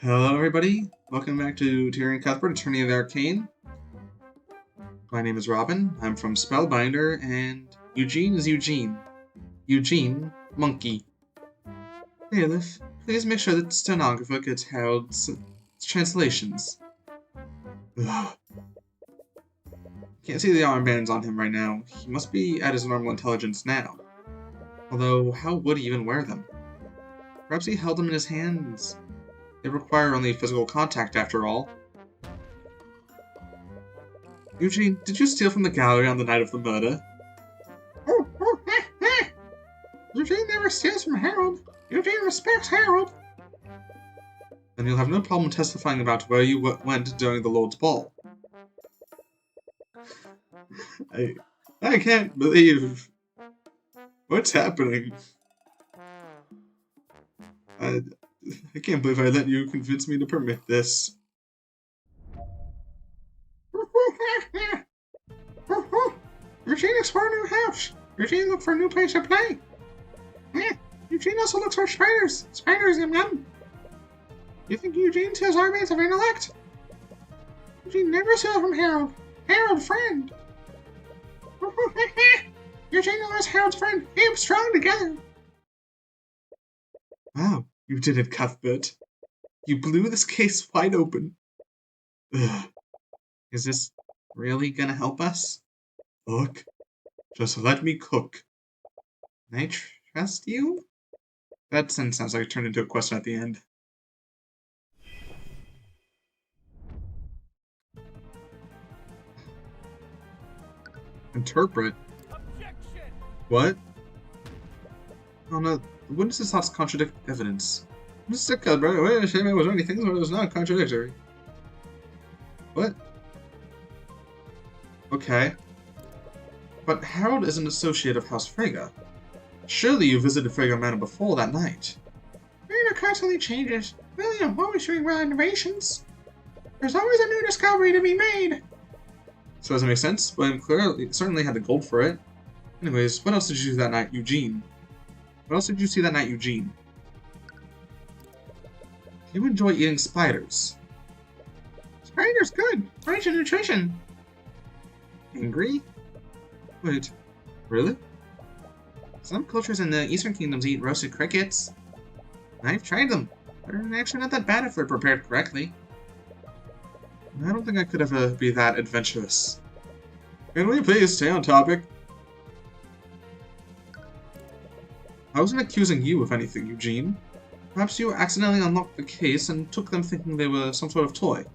Hello everybody, welcome back to Tyrion Cuthbert, Attorney of the Arcane. My name is Robin, I'm from Spellbinder, and Eugene is Eugene. Eugene, monkey. Bailiff, please make sure that the stenographer gets Harold's translations. Ugh. Can't see the armbands on him right now. He must be at his normal intelligence now. Although, how would he even wear them? Perhaps he held them in his hands. They require only physical contact after all. Eugene, did you steal from the gallery on the night of the murder? Eugene never steals from Harold. Eugene respects Harold. Then you'll have no problem testifying about where you went during the Lord's Ball. I can't believe... What's happening? I can't believe I let you convince me to permit this. Eugene looks for a new house. Eugene look for a new place to play. Eugene also looks for spiders. Spiders, yum yum. You think Eugene steals armies of intellect? Eugene never steals from Harold. Harold, friend. Eugene was Harold's friend. Keep strong together. Wow, you did it, Cuthbert. You blew this case wide open. Ugh. Is this really gonna help us? Look, just let me cook. Can I trust you? That sentence sounds like it turned into a question at the end. Interpret? Objection! What? Oh no, the witness's thoughts contradict evidence. Mr. Cuthbert, wait a shame I was writing things where it was not contradictory. What? Okay. But Harold is an associate of House Frege. Surely you visited Frege Manor before that night. Manor constantly changes. William, always doing renovations. There's always a new discovery to be made. So does it make sense? William clearly certainly had the gold for it. Anyways, what else did you do that night, Eugene? What else did you see that night, Eugene? You enjoy eating spiders. Spiders good. Rich in nutrition. Angry? Wait, really? Some cultures in the Eastern Kingdoms eat roasted crickets. I've tried them. They're actually not that bad if they're prepared correctly. I don't think I could ever be that adventurous. Can we please stay on topic? I wasn't accusing you of anything, Eugene. Perhaps you accidentally unlocked the case and took them thinking they were some sort of toy.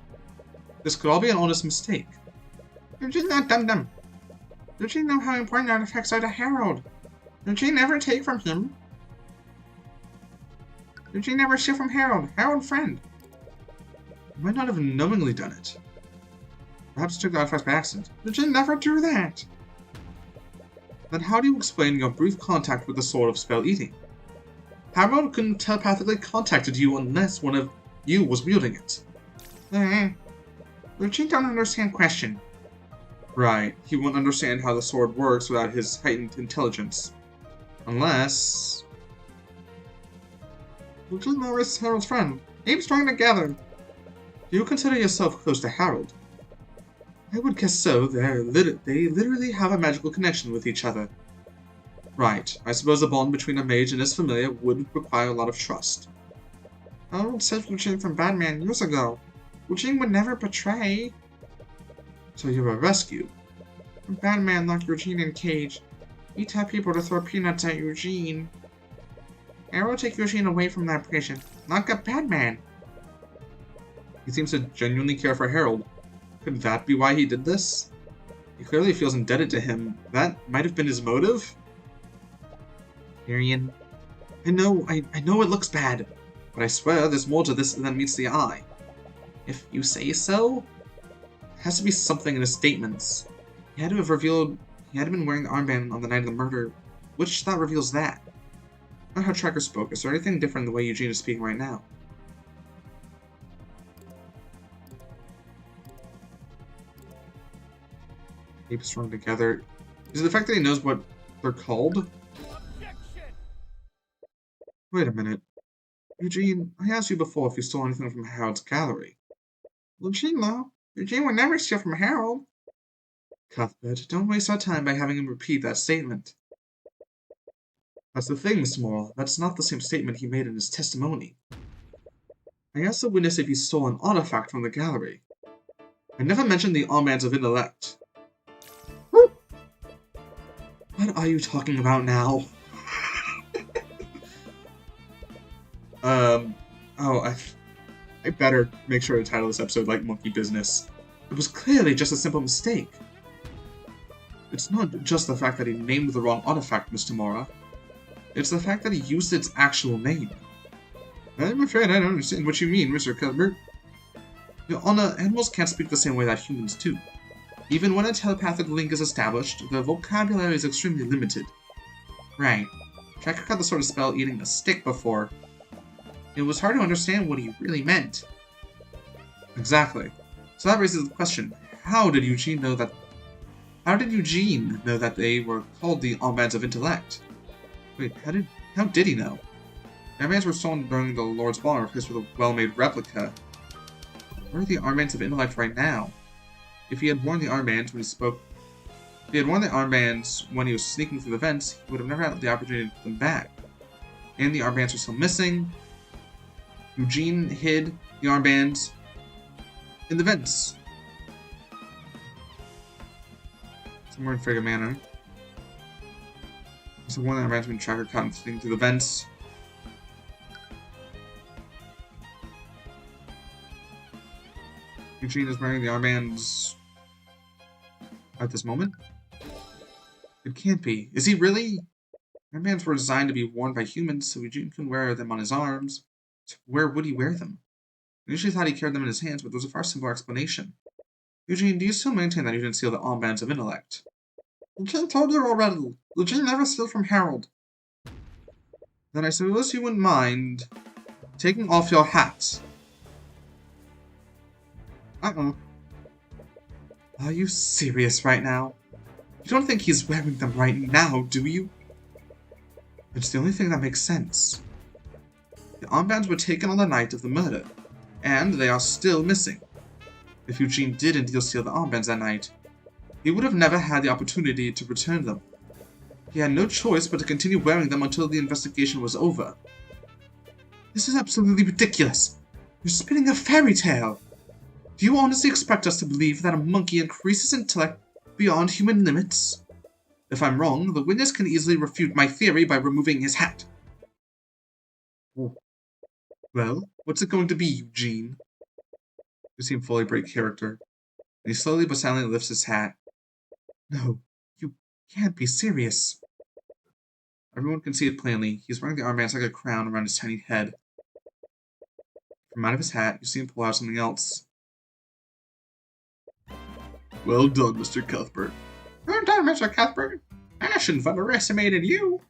This could all be an honest mistake. Eugene not dum-dum. Eugene know how important artifacts are to Harold. Eugene never take from him. Eugene never steal from Harold. Harold friend. You might not have knowingly done it. Perhaps you took the artifacts by accident. Eugene never do that. Then how do you explain your brief contact with the Sword of Spell Eating? Harold couldn't telepathically contacted you unless one of you was wielding it. Eugene don't understand question. Right, he won't understand how the sword works without his heightened intelligence. Unless... Eugene is Harold's friend. Keep strong together. Do you consider yourself close to Harold? I would guess so. They literally have a magical connection with each other. Right, I suppose a bond between a mage and his familiar would require a lot of trust. Harold saved Eugene from Batman years ago. Eugene would never betray. So you're a rescue. Batman locked Eugene in cage. He tell people to throw peanuts at Eugene. Harold take Eugene away from that prison. Lock up Batman. He seems to genuinely care for Harold. Could that be why he did this? He clearly feels indebted to him. That might have been his motive? Tyrion. I know it looks bad, but I swear there's more to this than meets the eye. If you say so? There has to be something in his statements. He had to have revealed he had been wearing the armband on the night of the murder. Which thought reveals that? Not how Tracker spoke. Is there anything different in the way Eugene is speaking right now? Keep strong together. Is it the fact that he knows what they're called? Wait a minute. Eugene, I asked you before if you stole anything from Harold's gallery. Eugene, no. Eugene would never steal from Harold. Cuthbert, don't waste our time by having him repeat that statement. That's the thing, Mr. Morrell. That's not the same statement he made in his testimony. I asked the witness if he stole an artifact from the gallery. I never mentioned the armbands of intellect. What are you talking about now? I better make sure to title this episode like Monkey Business. It was clearly just a simple mistake. It's not just the fact that he named the wrong artifact, Mr. Mora. It's the fact that he used its actual name. I'm afraid I don't understand what you mean, Mr. Cuthbert. Your Honor, animals can't speak the same way that humans do. Even when a telepathic link is established, their vocabulary is extremely limited. Right. Tracker got the sort of spell eating a stick before. It was hard to understand what he really meant. Exactly. So that raises the question, how did Eugene know that they were called the Armbands of Intellect? Wait, how did he know? The armbands were stolen during the Lord's Ball and replaced with a well-made replica. Where are the Armbands of Intellect right now? If he had worn the armbands when he was sneaking through the vents, he would have never had the opportunity to put them back. And the armbands are still missing. Eugene hid the armbands in the vents. Somewhere in Frigga Manor. So one of the armbands when Tracker caught him sneaking through the vents. Eugene is wearing the armbands at this moment? It can't be. Is he really? Armbands were designed to be worn by humans, so Eugene couldn't wear them on his arms. So where would he wear them? I usually thought he carried them in his hands, but there's a far simpler explanation. Eugene, do you still maintain that you didn't steal the armbands of intellect? Eugene told you already. Eugene never stole from Harold. Then I suppose you wouldn't mind taking off your hat. Uh-oh. Are you serious right now? You don't think he's wearing them right now, do you? It's the only thing that makes sense. The armbands were taken on the night of the murder, and they are still missing. If Eugene did indeed steal the armbands that night, he would have never had the opportunity to return them. He had no choice but to continue wearing them until the investigation was over. This is absolutely ridiculous. You're spinning a fairy tale. Do you honestly expect us to believe that a monkey increases intellect beyond human limits? If I'm wrong, the witness can easily refute my theory by removing his hat. Well, what's it going to be, Eugene? You seem fully break character. And he slowly but silently lifts his hat. No, you can't be serious. Everyone can see it plainly. He's wearing the armbands like a crown around his tiny head. From out of his hat, you see him pull out something else. Well done, Mr. Cuthbert. Well done, Mr. Cuthbert. I shouldn't have underestimated you.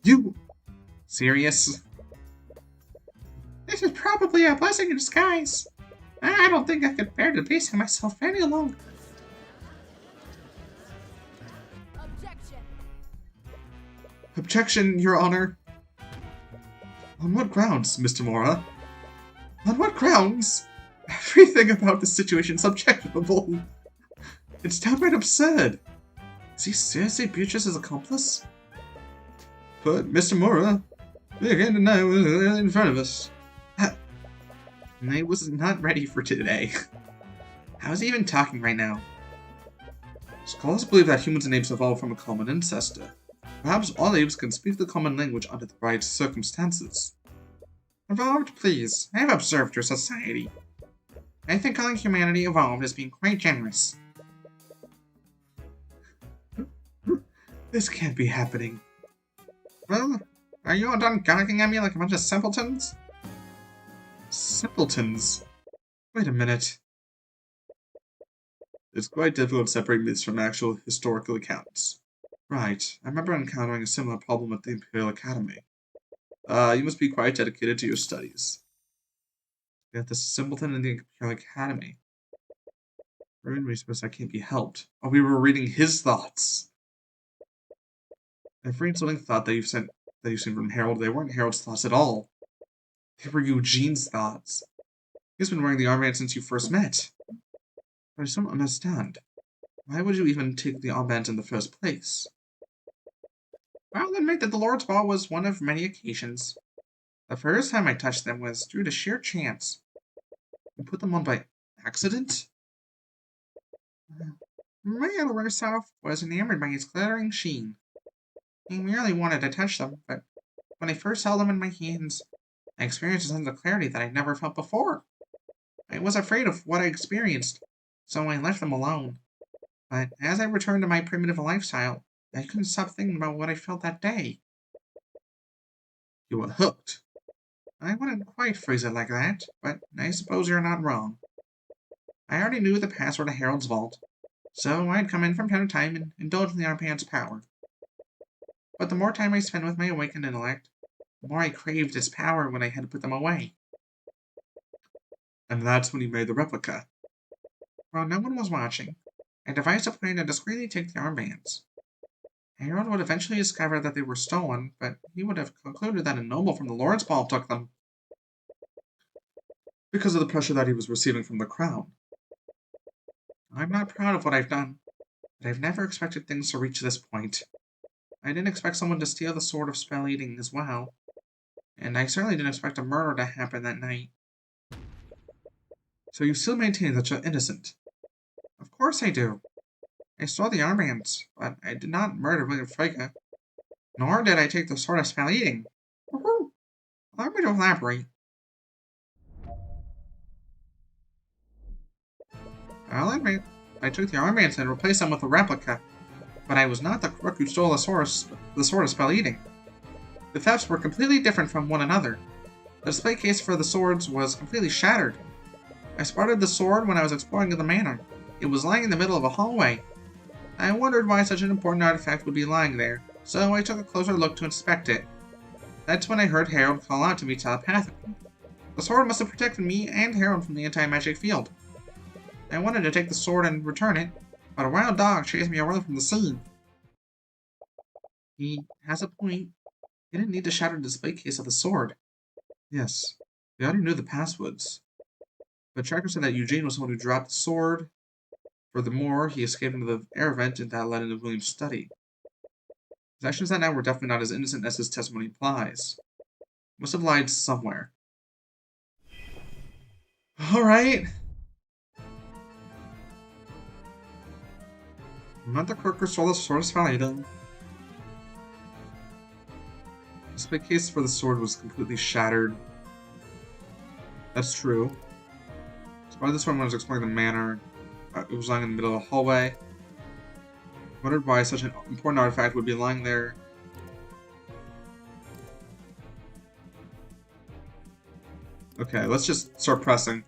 You... Serious? This is probably a blessing in disguise. I don't think I could bear debasing myself any longer. Objection! Objection, Your Honor. On what grounds, Mr. Mora? On what grounds? Everything about this situation is objectionable. It's downright absurd. Is he seriously Beatrice's accomplice? But, Mr. Mora, we again tonight in front of us. I was not ready for today. How's he even talking right now? Scholars believe that humans and apes evolved from a common ancestor. Perhaps all apes can speak the common language under the right circumstances. Evolved, please. I have observed your society. I think calling humanity evolved as being quite generous. This can't be happening. Well, are you all done gawking at me like a bunch of simpletons? Simpletons? Wait a minute. It's quite difficult to separate myths from actual historical accounts. Right, I remember encountering a similar problem at the Imperial Academy. You must be quite dedicated to your studies. You have the simpleton in the Imperial Academy. For any reason, I can't be helped. Oh, we were reading his thoughts. Every insulting thought that you've sent that you've seen from Harold, they weren't Harold's thoughts at all. They were Eugene's thoughts. He's been wearing the armband since you first met. But I just don't understand. Why would you even take the armband in the first place? I'll admit that the Lord's Ball was one of many occasions. The first time I touched them was due to sheer chance. You put them on by accident? My other self was enamored by its glittering sheen. I merely wanted to touch them, but when I first held them in my hands, I experienced a sense of clarity that I'd never felt before. I was afraid of what I experienced, so I left them alone. But as I returned to my primitive lifestyle, I couldn't stop thinking about what I felt that day. You were hooked. I wouldn't quite phrase it like that, but I suppose you're not wrong. I already knew the password to Harold's vault, so I'd come in from time to time and indulge in the armband's power. But the more time I spent with my awakened intellect, the more I craved its power when I had to put them away. And that's when you made the replica. While no one was watching, I devised a plan to discreetly take the armbands. Harold would eventually discover that they were stolen, but he would have concluded that a noble from the Lord's Ball took them, because of the pressure that he was receiving from the crown. I'm not proud of what I've done, but I've never expected things to reach this point. I didn't expect someone to steal the sword of spell eating as well, and I certainly didn't expect a murder to happen that night. So you still maintain that you're innocent? Of course I do. I stole the armbands, but I did not murder William Frege, nor did I take the sword of spell eating. Woohoo! Allow me to elaborate. I'll admit, I took the armbands and replaced them with a replica, but I was not the crook who stole the sword of spell eating. The thefts were completely different from one another. The display case for the swords was completely shattered. I spotted the sword when I was exploring the manor. It was lying in the middle of a hallway. I wondered why such an important artifact would be lying there, so I took a closer look to inspect it. That's when I heard Harold call out to me telepathically. The sword must have protected me and Harold from the anti-magic field. I wanted to take the sword and return it, but a wild dog chased me away from the scene. He has a point. He didn't need to shatter the display case of the sword. Yes, we already knew the passwords. But Tracker said that Eugene was the one who dropped the sword. Furthermore, he escaped into the air vent and that led into William's study. His actions that night were definitely not as innocent as his testimony implies. He must have lied somewhere. Alright. Not the crook who stole the sword of spell eating. The display case for the sword was completely shattered. That's true. Spotted this one when I was exploring the manor. It was lying in the middle of a hallway. Wondered why such an important artifact would be lying there. Okay, let's just start pressing.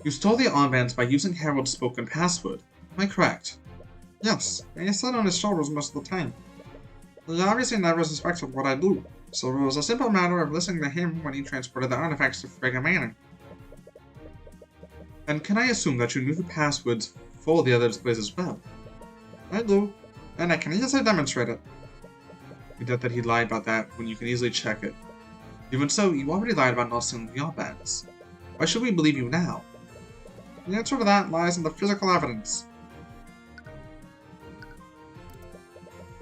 You stole the armbands by using Harold's spoken password. Am I correct? Yes, and he sat on his shoulders most of the time. He obviously never suspected what I do, so it was a simple matter of listening to him when he transported the artifacts to Frege Manor. And can I assume that you knew the passwords for the other displays as well? I do, and I can easily demonstrate it. You doubt that he lied about that when you can easily check it. Even so, you already lied about not stealing the armbands. Why should we believe you now? The answer to that lies in the physical evidence.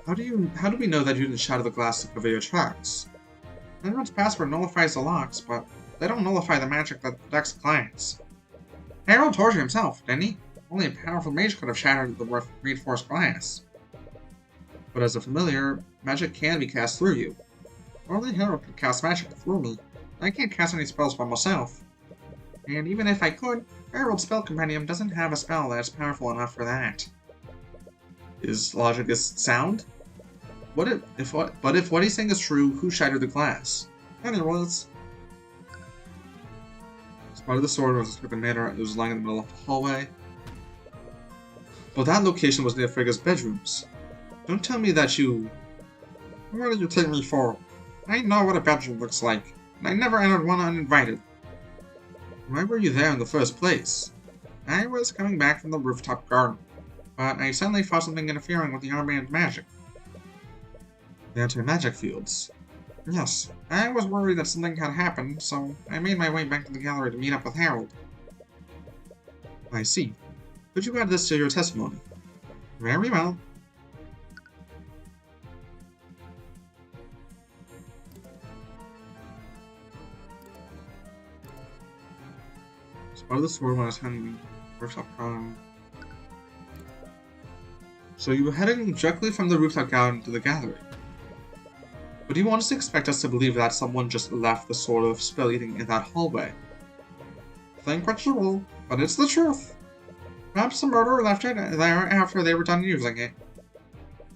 How do we know that you didn't shatter the glass to cover your tracks? Everyone's password nullifies the locks, but they don't nullify the magic that protects the clients. Harold told you himself, didn't he? Only a powerful mage could have shattered the reinforced glass. But as a familiar, magic can be cast through you. Only Harold can cast magic through me. I can't cast any spells by myself. And even if I could, Harold's spell compendium doesn't have a spell that's powerful enough for that. His logic is sound? But if what he's saying is true, who shattered the glass? Anyways. Spotted the sword was at the manor. It was lying in the middle of the hallway. But that location was near Frege's bedrooms. Don't tell me that you... What did you take me for? I know what a bedroom looks like, and I never entered one uninvited. Why were you there in the first place? I was coming back from the rooftop garden, but I suddenly felt something interfering with the armband magic. The anti-magic fields. Yes, I was worried that something had happened, so I made my way back to the gallery to meet up with Harold. I see. Could you add this to your testimony? Very well. Spotted the sword when I was heading the rooftop garden. So you were heading directly from the rooftop garden to the gallery. But do you honestly expect us to believe that someone just left the sword of spell eating in that hallway? Think what you will, but it's the truth. Perhaps the murderer left it there after they were done using it.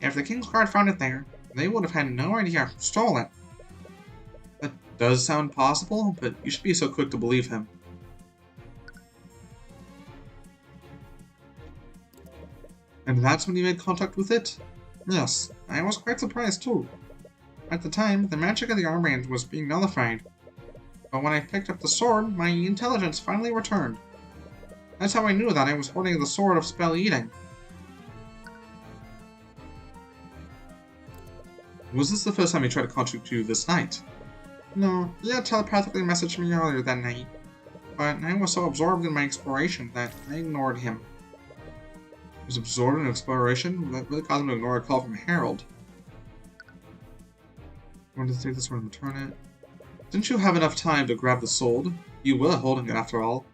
If the King's Guard found it there, they would have had no idea who stole it. That does sound possible, but you should be so quick to believe him. And that's when you made contact with it? Yes, I was quite surprised too. At the time, the magic of the armband was being nullified. But when I picked up the sword, my intelligence finally returned. That's how I knew that I was holding the sword of spell eating. Was this the first time he tried to contact you this night? No, he had telepathically messaged me earlier that night. But I was so absorbed in my exploration that I ignored him. He was absorbed in exploration? That really caused him to ignore a call from Harold. I wanted to take this one and return it. Didn't you have enough time to grab the sword? You were holding it after all.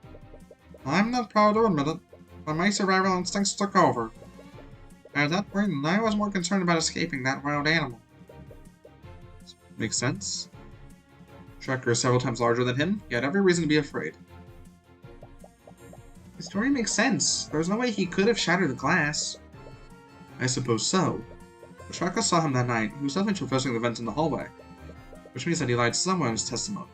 I'm not proud to admit it, but my survival instincts took over. At that point, I was more concerned about escaping that wild animal. Makes sense. Tracker is several times larger than him, he had every reason to be afraid. The story makes sense. There's no way he could have shattered the glass. I suppose so. But Tracker saw him that night. He was definitely traversing the vents in the hallway, which means that he lied somewhere in his testimony.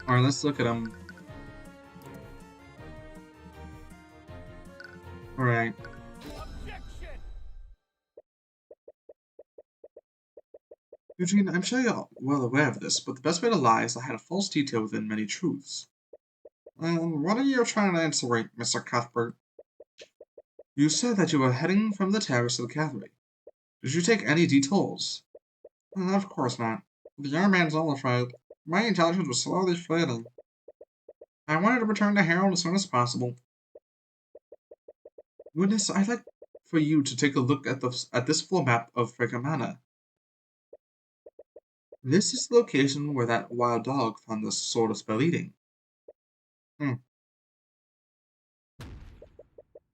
Alright, let's look at him. Alright. Eugene, I'm sure you're well aware of this, but the best way to lie is to hide a false detail within many truths. What are you trying to insinuate, Mr. Cuthbert? You said that you were heading from the terrace to the gallery. Did you take any detours? Of course not. The armband's nullified. My intelligence was slowly fading. I wanted to return to Harold as soon as possible. Witness, I'd like for you to take a look at this floor map of Frigga Manor. This is the location where that wild dog found the sword of spell eating.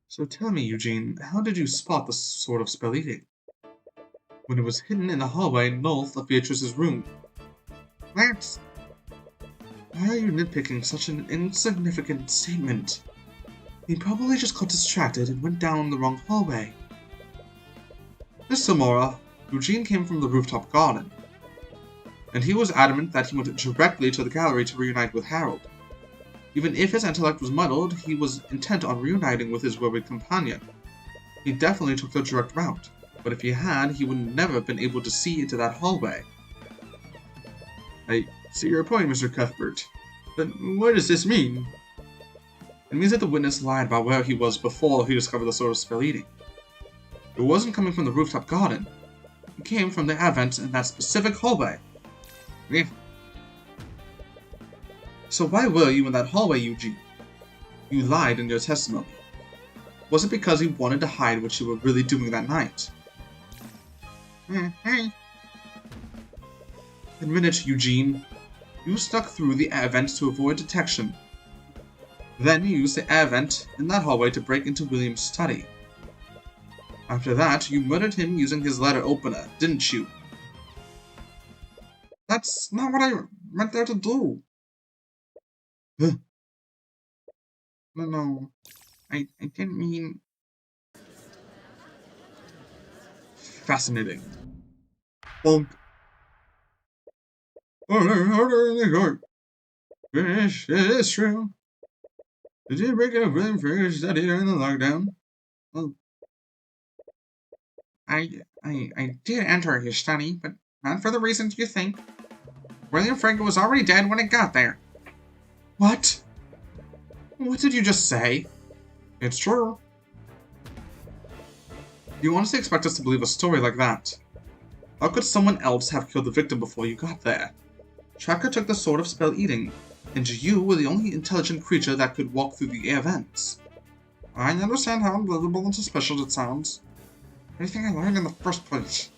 So tell me, Eugene, how did you spot the sword of spell eating? When it was hidden in the hallway north of Beatrice's room. That's... Why are you nitpicking such an insignificant statement? He probably just got distracted and went down the wrong hallway. Mr. Mora, Eugene came from the rooftop garden, and he was adamant that he went directly to the gallery to reunite with Harold. Even if his intellect was muddled, he was intent on reuniting with his worried companion. He definitely took the direct route, but if he had, he would never have been able to see into that hallway. I see your point, Mr. Cuthbert. But what does this mean? It means that the witness lied about where he was before he discovered the sword of spell eating. It wasn't coming from the rooftop garden. It came from the advent in that specific hallway. Yeah. So why were you in that hallway, Eugene? You lied in your testimony. Was it because you wanted to hide what you were really doing that night? Hey. Admit it, Eugene. You snuck through the air vent to avoid detection. Then you used the air vent in that hallway to break into William's study. After that, you murdered him using his letter opener, didn't you? That's not what I meant there to do. No, I didn't mean... Fascinating. Bonk. It is true. Did you break up William for your study during the lockdown? Well, I did enter his study, but not for the reasons you think. William Franco was already dead when I got there. What? What did you just say? It's true. You honestly expect us to believe a story like that? How could someone else have killed the victim before you got there? Tracker took the sword of spell eating, and you were the only intelligent creature that could walk through the air vents. I understand how unbelievable and suspicious it sounds. Anything I learned in the first place.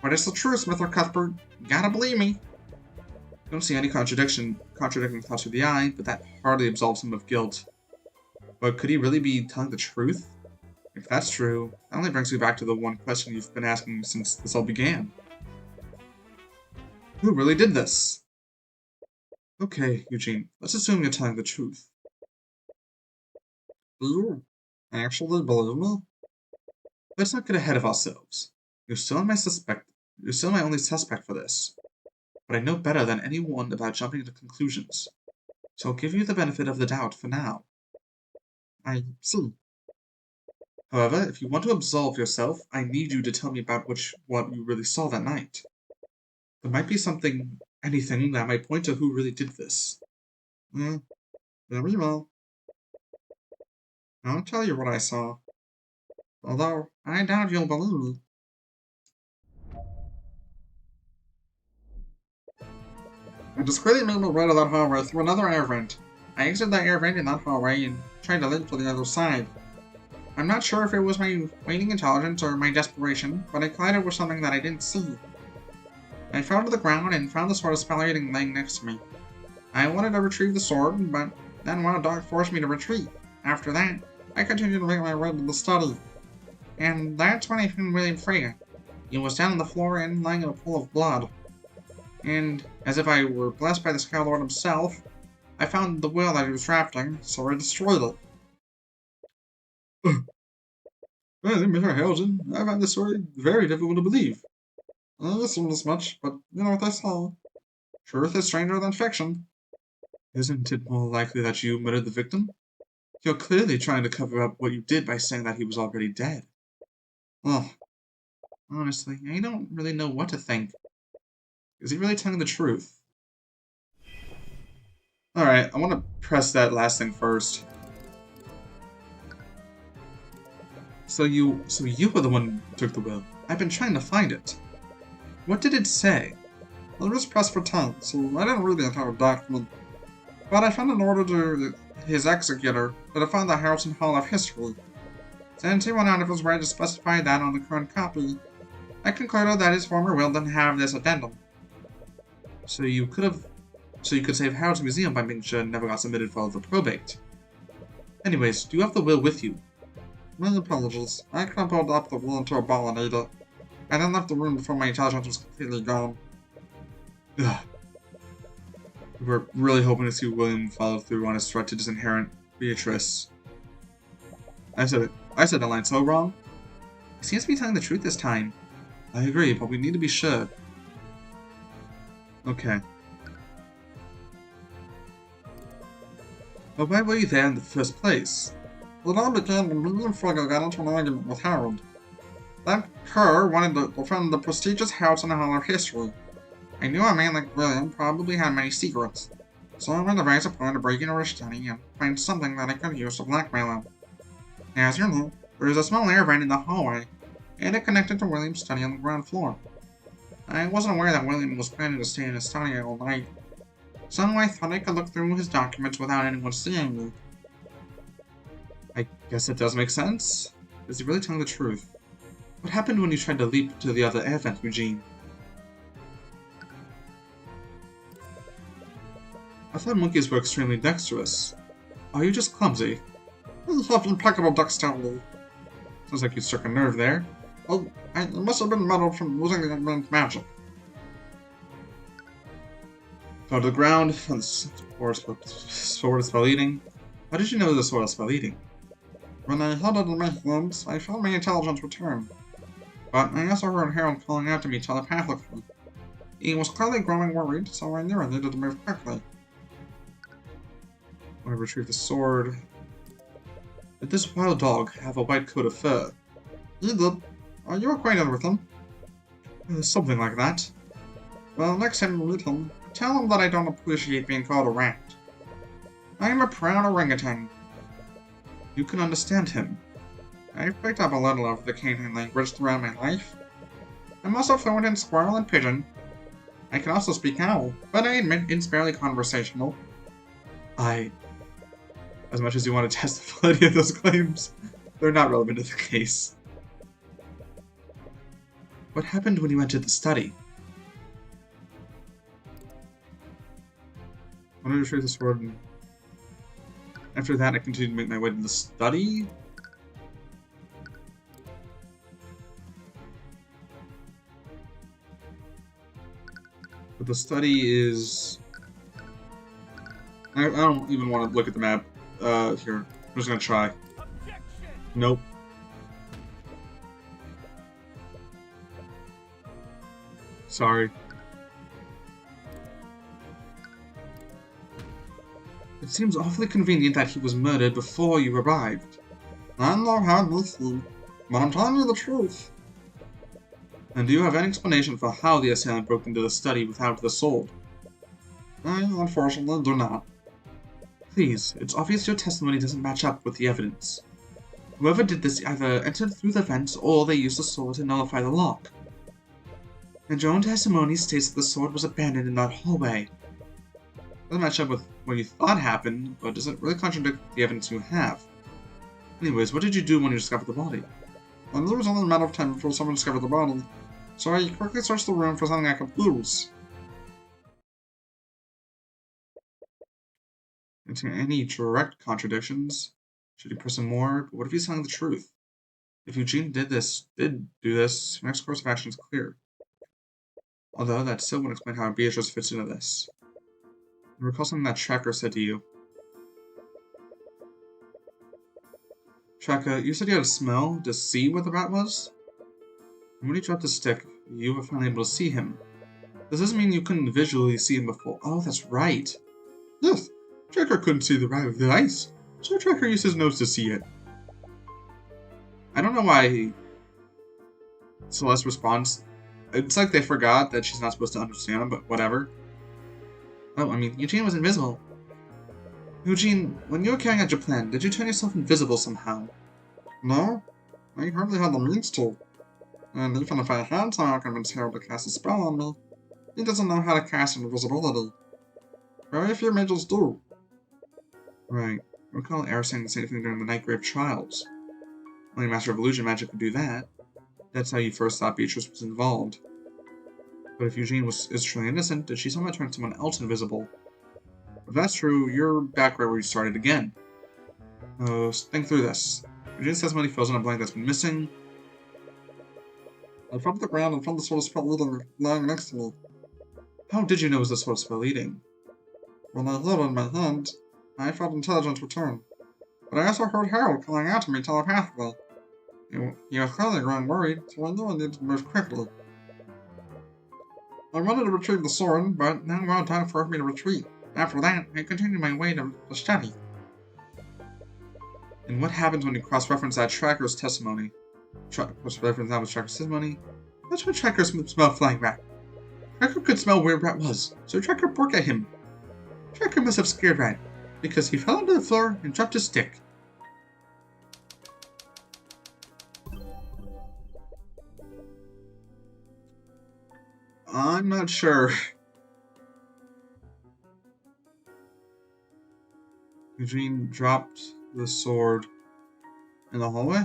But it's the truth, Mr. Cuthbert. You gotta believe me. I don't see any contradicting thoughts with the eye, but that hardly absolves him of guilt. But could he really be telling the truth? If that's true, that only brings me back to the one question you've been asking since this all began. Who really did this? Okay, Eugene, let's assume you're telling the truth. Do you actually believe me? Let's not get ahead of ourselves. You're still my only suspect for this. But I know better than anyone about jumping to conclusions. So I'll give you the benefit of the doubt for now. I see. However, if you want to absolve yourself, I need you to tell me about what you really saw that night. There might be anything that might point to who really did this. Very well. I'll tell you what I saw. Although, I doubt you'll believe me. I discreetly made my way to that hallway through another air vent. I exited that air vent in that hallway and tried to leap to the other side. I'm not sure if it was my waning intelligence or my desperation, but I collided with something that I didn't see. I fell to the ground and found the sword of spell eating laying next to me. I wanted to retrieve the sword, but then one of the dogs forced me to retreat. After that, I continued to make my way to the study. And that's when I found William Freya. He was down on the floor and lying in a pool of blood. And, as if I were blessed by the Sky Lord himself, I found the will that he was drafting, so I destroyed it. Well, Mr. Helgen, I find this story very difficult to believe. I assumed as much, but you know what they say. Truth is stranger than fiction. Isn't it more likely that you murdered the victim? You're clearly trying to cover up what you did by saying that he was already dead. Ugh. Honestly, I don't really know what to think. Is he really telling the truth? Alright, I want to press that last thing first. So you were the one who took the will. I've been trying to find it. What did it say? Well, it was pressed for time, so I didn't read the entire document. But I found an order to his executor that I found the House and Hall of History. Since he went out of his way to specify that on the current copy, I concluded that his former will didn't have this addendum. So you could save Howard's museum by making sure it never got submitted for the probate. Anyways, do you have the will with you? My apologies. I crumpled up the will into a ball and ate it. I then left the room before my intelligence was completely gone. Ugh. We were really hoping to see William follow through on his threat to disinherit Beatrice. I said the line so wrong. He seems to be telling the truth this time. I agree, but we need to be sure. Okay. But why were you there in the first place? It all began when me and Frigga got into an argument with Harold. That cur wanted to defend the prestigious house in the Hall of History. I knew a man like William probably had many secrets, so I went to raise a plan to break into his study and find something that I could use to blackmail him. As you know, there is a small air vent in the hallway, and it connected to William's study on the ground floor. I wasn't aware that William was planning to stay in his study all night, so I thought I could look through his documents without anyone seeing me. I guess it does make sense. Is he really telling the truth? What happened when you tried to leap to the other air vent, Eugene? I thought monkeys were extremely dexterous. Are you just clumsy? I have impeccable dexterity. Sounds like you struck a nerve there. Well, it must have been muddled from losing the man's magic. Fell to the ground, found the sword of spell eating. How did you know the sword of spell eating? When I held it in my hands, I felt my intelligence return. But I also heard Harold calling out to me telepathically. He was clearly growing worried, so I knew I needed to move quickly. When I retrieved the sword... Did this wild dog have a white coat of fur? He did. Are you acquainted with him? Something like that. Well, next time you meet him, tell him that I don't appreciate being called a rat. I am a proud orangutan. You can understand him. I've picked up a little of the canine language throughout my life. I'm also fluent in squirrel and pigeon. I can also speak owl, but I admit it's barely conversational. As much as you want to test the validity of those claims, they're not relevant to the case. What happened when you entered the study? I wanted to retrieve the sword, and after that I continued to make my way to the study? But the study is... I don't even want to look at the map. Here. I'm just gonna try. Nope. Sorry. It seems awfully convenient that he was murdered before you arrived. I know how it makes you, but I'm telling you the truth. And do you have any explanation for how the assailant broke into the study without the sword? I, unfortunately, do not. Please, it's obvious your testimony doesn't match up with the evidence. Whoever did this either entered through the vent or they used the sword to nullify the lock. And your own testimony states that the sword was abandoned in that hallway. Doesn't match up with what you thought happened, but does it really contradict the evidence you have? Anyways, what did you do when you discovered the body? Well, there was only a matter of time before someone discovered the body, so I quickly searched the room for something I could use. Into any direct contradictions? Should you press him more? But what if he's telling the truth? If Eugene did do this, your next course of action is clear. Although that still wouldn't explain how Beatrice fits into this. I recall something that Tracker said to you. Tracker, you said you had a smell to see what the rat was? And when he dropped the stick, you were finally able to see him. Does this mean you couldn't visually see him before? Oh, that's right. Yes, Tracker couldn't see the rat with the ice, so Tracker used his nose to see it. I don't know why Celeste responds. It's like they forgot that she's not supposed to understand him, but whatever. Oh, I mean, Eugene was invisible. Eugene, when you were carrying out your plan, did you turn yourself invisible somehow? No, I hardly had the means to. And even if I had somehow convinced Harold to cast a spell on me, he doesn't know how to cast invisibility. Very few mages do. Right. I recall Air saying the same thing during the Nightgrave trials. Only Master of Illusion Magic could do that. That's how you first thought Beatrice was involved. But if Eugene is truly innocent, did she somehow turn someone else invisible? If that's true, you're back right where you started again. Oh, think through this. Eugene's testimony fills in a blank that's been missing. I fell to the ground and found the sword of spell eating lying next to me. How did you know it was the sword of spell eating? When I held it in my hand, I felt intelligence return. But I also heard Harold calling out to me telepathically. He was clearly growing worried, so I knew I needed to move quickly. I wanted to retrieve the sword, but now no time for me to retreat. After that, I continued my way to the study. And what happens when you cross-reference that Tracker's testimony? Cross-reference that with Tracker's testimony? That's when Tracker smelled flying rat. Tracker could smell where Rat was, so Tracker barked at him. Tracker must have scared Rat, because he fell onto the floor and dropped his stick. I'm not sure. Eugene dropped the sword in the hallway?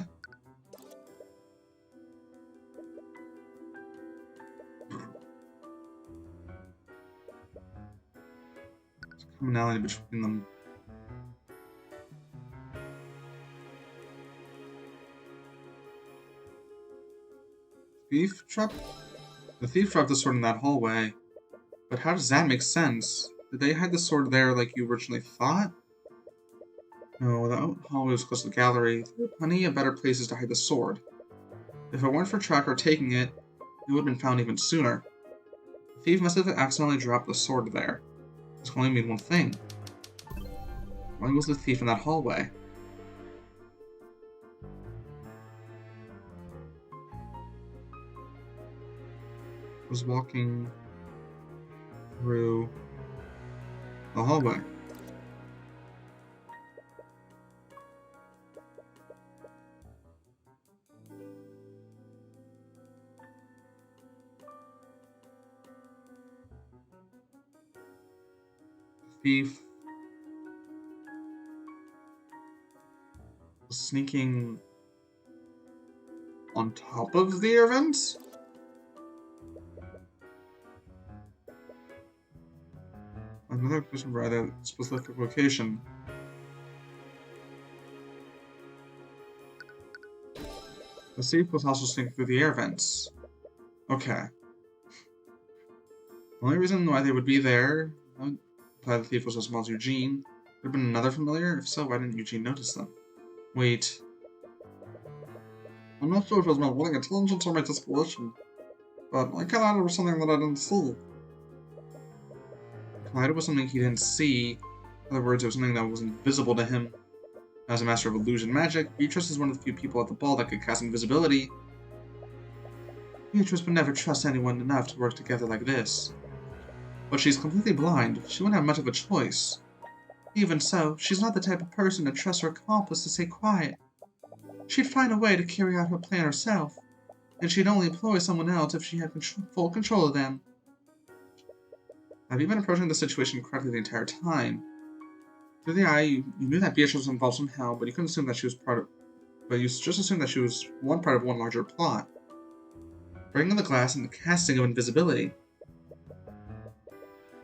There's a commonality between them. Thief dropped? The thief dropped the sword in that hallway. But how does that make sense? Did they hide the sword there like you originally thought? No, the hallway was close to the gallery. There were plenty of better places to hide the sword. If it weren't for Tracker taking it, it would have been found even sooner. The thief must have accidentally dropped the sword there. This can only mean one thing. Why was the thief in that hallway? Was walking through the hallway. thief was sneaking on top of the air vents? Another question for that specific location. The thief was also sneaking through the air vents. Okay. The only reason why they would be there, why the thief was as small as Eugene, would have been another familiar? If so, why didn't Eugene notice them? Wait. I'm not sure if it was my willing intelligence or my disposition, but I collided with something that I didn't see. Collided with something he didn't see. In other words, it was something that was invisible to him. As a master of illusion magic, Beatrice is one of the few people at the ball that could cast invisibility. Beatrice would never trust anyone enough to work together like this. But she's completely blind. She wouldn't have much of a choice. Even so, she's not the type of person to trust her accomplice to stay quiet. She'd find a way to carry out her plan herself, and she'd only employ someone else if she had full control of them. Have you been approaching the situation correctly the entire time? Through the eye, you knew that Beatrice was involved somehow, but you couldn't assume that she was but you just assumed that she was one part of one larger plot. Breaking the glass and the casting of invisibility.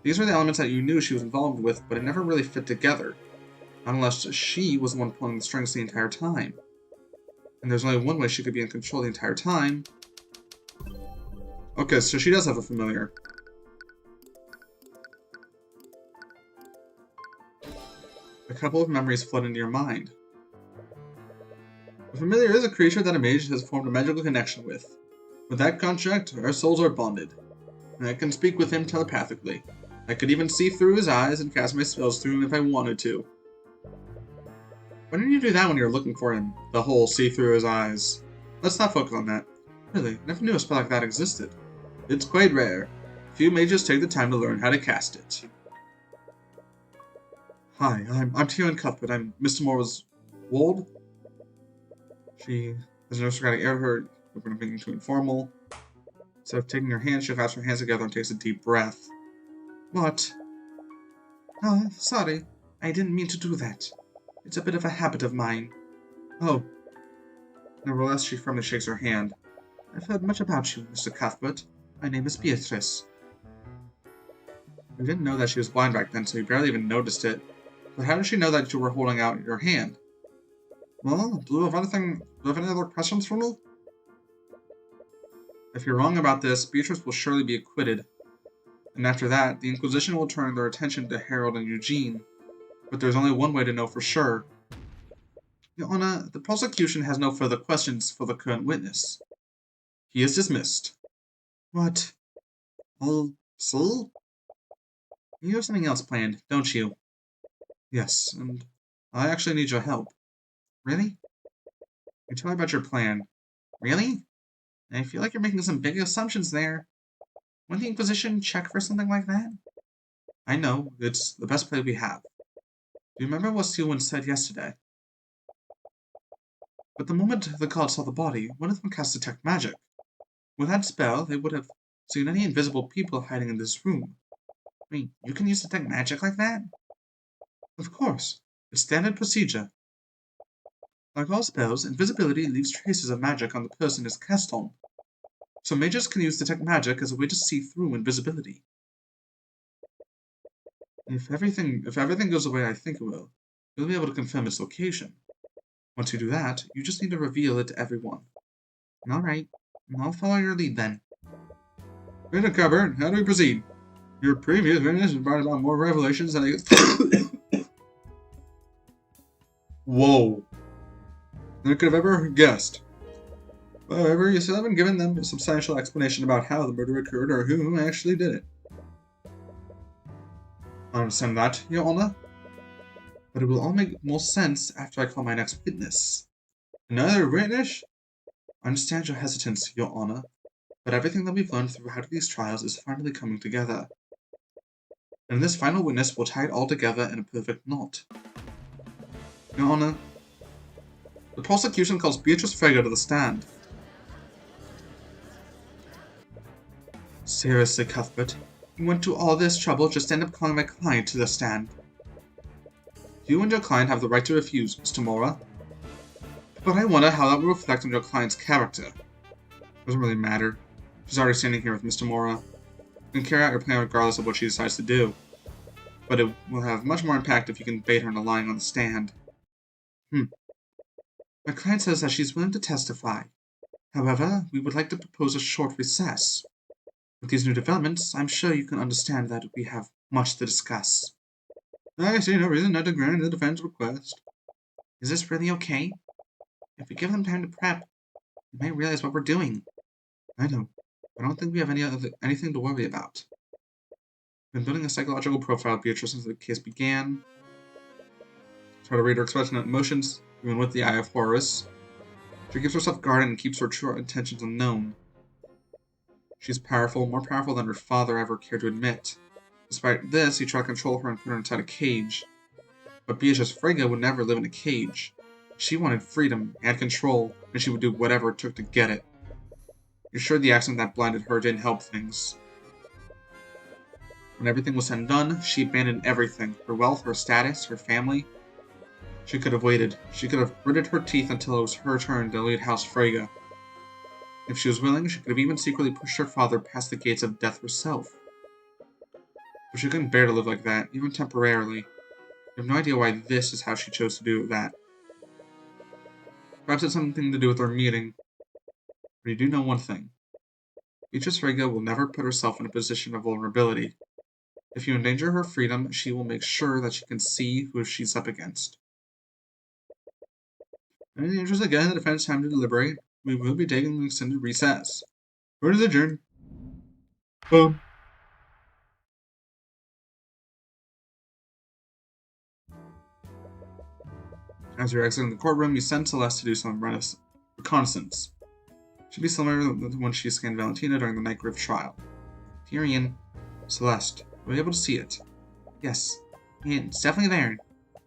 These were the elements that you knew she was involved with, but it never really fit together. Not unless she was the one pulling the strings the entire time. And there's only one way she could be in control the entire time. Okay, so she does have a familiar. A couple of memories flood into your mind. A familiar is a creature that a mage has formed a magical connection with. With that construct, our souls are bonded. And I can speak with him telepathically. I could even see through his eyes and cast my spells through him if I wanted to. Why didn't you do that when you were looking for him? The whole see through his eyes. Let's not focus on that. Really, I never knew a spell like that existed. It's quite rare. Few mages take the time to learn how to cast it. Hi, I'm Tyrion Cuthbert. I'm Mr. Moore's Wold. She has no Socratic air her. We're going to make it too informal. Instead of taking her hand, she clasps her hands together and takes a deep breath. What? Oh, sorry. I didn't mean to do that. It's a bit of a habit of mine. Oh. Nevertheless, she firmly shakes her hand. I've heard much about you, Mr. Cuthbert. My name is Beatrice. You didn't know that she was blind back then, so you barely even noticed it. But how did she know that you were holding out your hand? Well, do you have any other questions for me? If you're wrong about this, Beatrice will surely be acquitted. And after that, the Inquisition will turn their attention to Harold and Eugene. But there's only one way to know for sure. Your Honor, the prosecution has no further questions for the current witness. He is dismissed. What? I'll see? You have something else planned, don't you? Yes, and I actually need your help. Really? You tell me about your plan. Really? I feel like you're making some big assumptions there. Wouldn't the Inquisition check for something like that? I know, it's the best play we have. Do you remember what Steelwind said yesterday? But the moment the gods saw the body, one of them cast Detect Magic. With that spell, they would have seen any invisible people hiding in this room. Wait, you can use Detect Magic like that? Of course. It's standard procedure. Like all spells, invisibility leaves traces of magic on the person it's cast on. So mages can use Detect Magic as a way to see through invisibility. If everything goes the way I think it will, you'll be able to confirm its location. Once you do that, you just need to reveal it to everyone. Alright, I'll follow your lead then. Mr. Cuthbert, how do we proceed? Your previous witness brought about more revelations than I Whoa. Than I could have ever guessed. However, you still haven't given them a substantial explanation about how the murder occurred or who actually did it. I understand that, Your Honor. But it will all make more sense after I call my next witness. Another witness? I understand your hesitance, Your Honor, but everything that we've learned throughout these trials is finally coming together. And this final witness will tie it all together in a perfect knot. Your Honor, the prosecution calls Beatrice Frege to the stand. Seriously, Cuthbert, you went to all this trouble just to end up calling my client to the stand. You and your client have the right to refuse, Mr. Mora. But I wonder how that will reflect on your client's character. Doesn't really matter. She's already standing here with Mr. Mora. You can carry out your plan regardless of what she decides to do. But it will have much more impact if you can bait her into lying on the stand. My client says that she's willing to testify. However, we would like to propose a short recess. With these new developments, I'm sure you can understand that we have much to discuss. I see no reason not to grant the defense request. Is this really okay? If we give them time to prep, they might realize what we're doing. I don't think we have anything to worry about. We've been building a psychological profile of Beatrice since the case began. Try to read her expression and emotions, even with the Eye of Horus. She keeps herself guarded and keeps her true intentions unknown. She's powerful, more powerful than her father ever cared to admit. Despite this, he tried to control her and put her inside a cage. But Beatrice Frege would never live in a cage. She wanted freedom and control, and she would do whatever it took to get it. You're sure the accident that blinded her didn't help things. When everything was said and done, she abandoned everything. Her wealth, her status, her family. She could have waited. She could have gritted her teeth until it was her turn to lead House Frege. If she was willing, she could have even secretly pushed her father past the gates of death herself. But she couldn't bear to live like that, even temporarily. You have no idea why this is how she chose to do that. Perhaps it's something to do with our meeting. But you do know one thing. Beatrice Frege will never put herself in a position of vulnerability. If you endanger her freedom, she will make sure that she can see who she's up against. In the interest again, the defense time to deliberate. We will be taking an extended recess. Court is adjourned. Boom. As you're exiting the courtroom, you send Celeste to do some reconnaissance. Should be similar to when she scanned Valentina during the Night Griff trial. Tyrion, Celeste, were you able to see it? Yes, it's definitely there,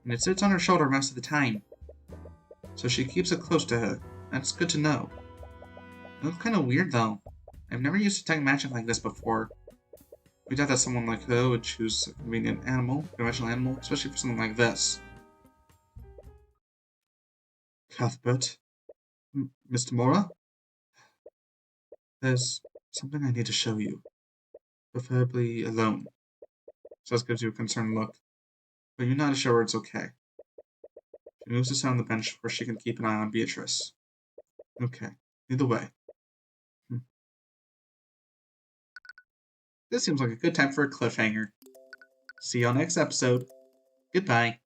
and it sits on her shoulder most of the time. So she keeps it close to her. That's good to know. It looks kind of weird though. I've never used detect magic like this before. We doubt that someone like her would choose a conventional animal, especially for something like this. Cuthbert? Mr. Mora? There's something I need to show you. Preferably alone. Celeste gives you a concerned look, but you nod to show her it's okay. She moves to sit on the bench where she can keep an eye on Beatrice. Okay, either way. This seems like a good time for a cliffhanger. See y'all next episode. Goodbye.